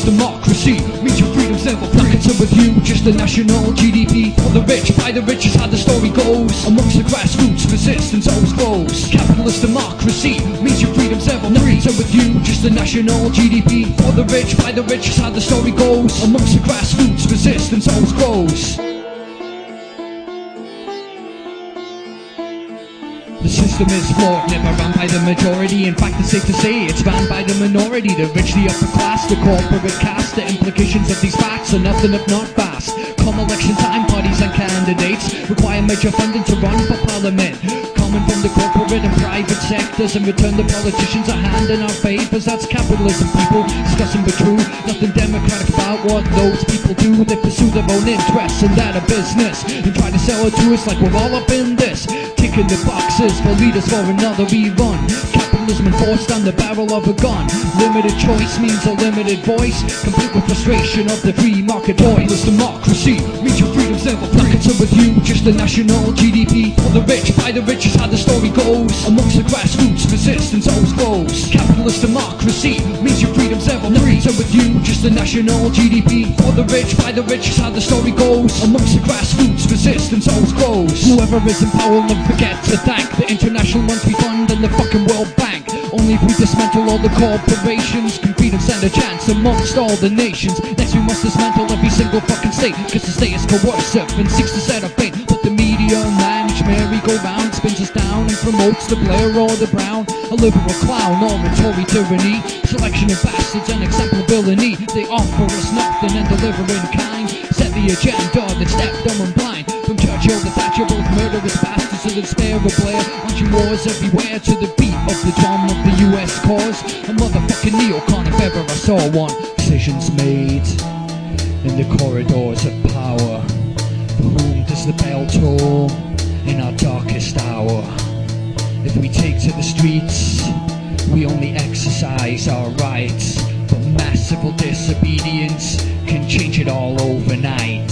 Capitalist democracy means your freedom's never placketed with you. Just the national GDP for the rich, by the rich is how the story goes. Amongst the grassroots, resistance always grows. Capitalist democracy means your freedom's never placketed with you. Just the national GDP for the rich, by the rich is how the story goes. Amongst the grassroots, resistance always grows. The system is flawed, never run by the majority. In fact, it's safe to say it's run by the minority. The rich, the upper class, the corporate caste. The implications of these facts are nothing if not fast. Come election time, parties and candidates require major funding to run for parliament. Coming from the corporate and private sectors. In return, the politicians are handing out favours. That's capitalism, people discussing the truth. Nothing democratic about what those people do. They pursue their own interests and that of business and try to sell it to us like we're all up in this. Ticking the boxes for leaders for another rerun. Capitalism enforced on the barrel of a gun. Limited choice means a limited voice, complete with frustration of the free market voice. This democracy means your freedom's never placketed with you. Just the national GDP for the rich, by the rich is how the story goes. Amongst the grassroots, resistance always grows. Capitalist democracy means your freedom's never placketed with you. Just the national GDP for the rich, by the rich is how the story goes. Amongst the grassroots, resistance always grows. Whoever is in power will never forget to thank the International Monetary Fund and the fucking World Bank. Only if we dismantle all the corporations can freedom stand a chance amongst all the nations. Next we must dismantle every single fucking state, cause the state is coercive and seeks to set our fate. But the media managed merry-go-round spins us down and promotes the Blair or the Brown. A liberal clown or a Tory tyranny, selection of bastards and example villainy. They offer us nothing and deliver in kind. Set the agenda that's deaf, dumb and blind. From Churchill to Thatcher, both murderous bastards to the despair of Blair. Launching wars everywhere to the beat of the drum of the US cause. A motherfucking neocon if ever I saw one. Decisions made in the corridors of power. For whom does the bell toll in our darkest hour? If we take to the streets, we only exercise our rights. But massive disobedience can change it all overnight.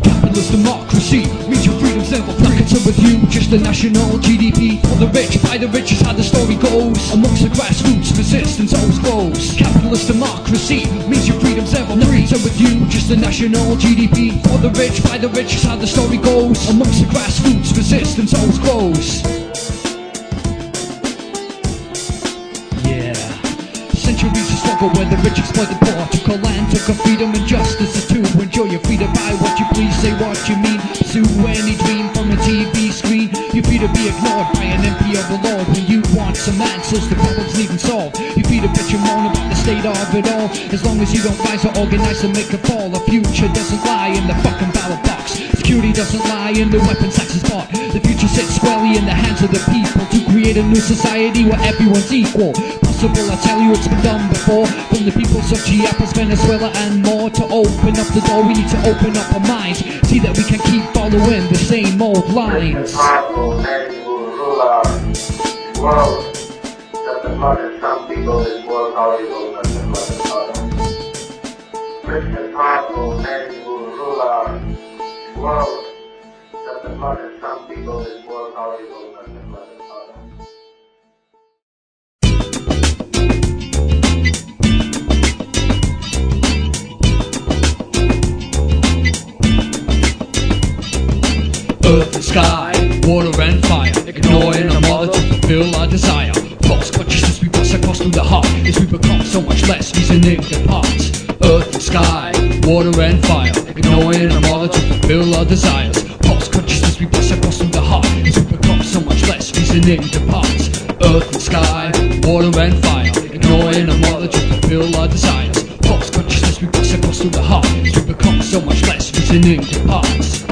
Capitalist democracy means your freedom's never placketed with you. Just the national GDP for the rich, by the rich is how the story goes. Amongst the grassroots, resistance always grows. Capitalist democracy means your freedom's never placketed with you. Just the national GDP for the rich, by the rich is how the story goes. Amongst the grassroots, resistance always grows. Centuries of struggle where the rich exploit the poor. Took our land, took our freedom and justice to enjoy your freedom. Buy what you please, say what you mean. Pursue any dream from a TV screen. You're free to be ignored by an MP of the Lord. When you want some answers, the problems needn't solve. You're free to bitch and moan about the state of it all. As long as you don't rise or organize to make a fall. The future doesn't lie in the fucking ballot box. Security doesn't lie in the weapons taxes bought. The future sits squarely in the hands of the people to create a new society where everyone's equal. Possible, I tell you, it's been done before. From the peoples of Chiapas, Venezuela and more. To open up the door, we need to open up our minds. See that we can keep following the same old lines. Many will rule our world. Just as much as some people is more valuable than the mother father. Rich and powerful, many will rule our world. Just as much as some people is more valuable than the mother father. Earth and sky, water and fire, ignoring our mother to fulfill our desire. False consciousness we bust across through the heart as we become so much less, reasoning the parts. Earth and sky, water and fire, ignoring our mother to fulfill our desires. False consciousness we bust across through the heart as we become so much less, reasoning the parts. Earth and sky, water and fire, ignoring our mother to fulfill our desires. False consciousness we bust across through the heart as we become so much less, reasoning the parts.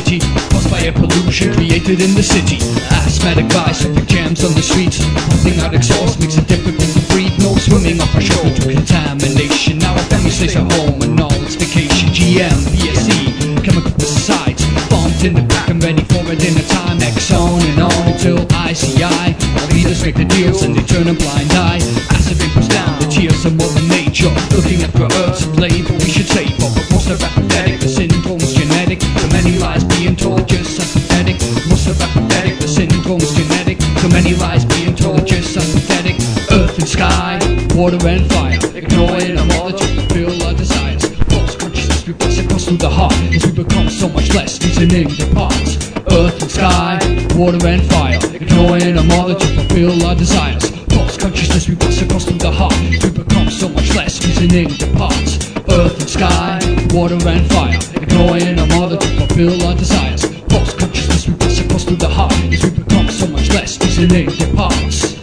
Caused by air pollution created in the city. Asthmatic vice, traffic jams on the streets. Pumping out exhaust makes it difficult to breathe. No swimming off our shoulder to contamination. Now our family stays at home and all its vacation. GM, BSE, chemical pesticides, bombed in the back and ready for a dinner time. Exxon and on until ICI. Our leaders make the deals and they turn a blind eye. Acid vapors down the tears of Mother Nature. Looking at for Earth's flavor we should save her, but most are apathetic. The syndrome's genetic. So many lies being told, just unpathetic. Earth and sky, water and fire, ignoring them all that you fulfill our desires. False consciousness we pass across through the heart as we become so much less, reasoning the parts. Earth and sky, water and fire, ignoring them all that you fulfill our desires. False consciousness we pass across through the heart as we become so much less, reasoning the parts. Earth and sky, water and fire, ignoring them all that you fulfill our desires. False consciousness we pass across through the heart as we become so much less, reasoning the parts.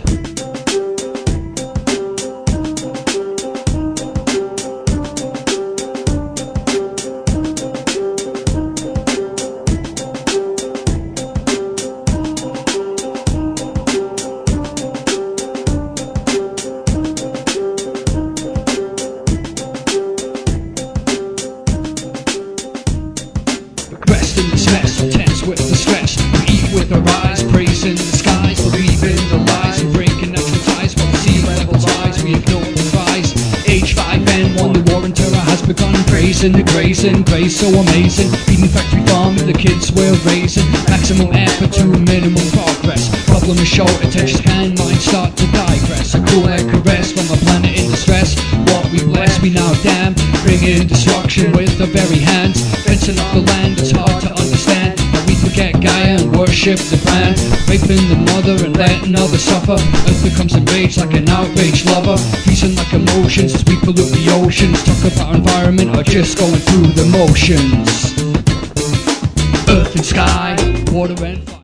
Rest in this mess, tense with the stress. We eat with our eyes, praise in the skies, believe in the lies and breaking natural ties. While the sea levels rise, we ignore the cries. Age 5 and 1, the war on terror has begun. Praising the grace and grace so amazing. Feeding factory farm and the kids we're raising. Maximum effort to minimum progress. Problem is short, attention can minds start to digress. A cool air caress from a planet in distress. What we bless, we now damn. Bringing destruction with our very hands. Fencing up the land, it's hard to understand. But we forget Gaia and worship the brand. Raping the mother and letting others suffer. Earth becomes enraged like an outraged lover. Freezing like emotions as we pollute the oceans. Talk about our environment or just going through the motions. Earth and sky, water and fire.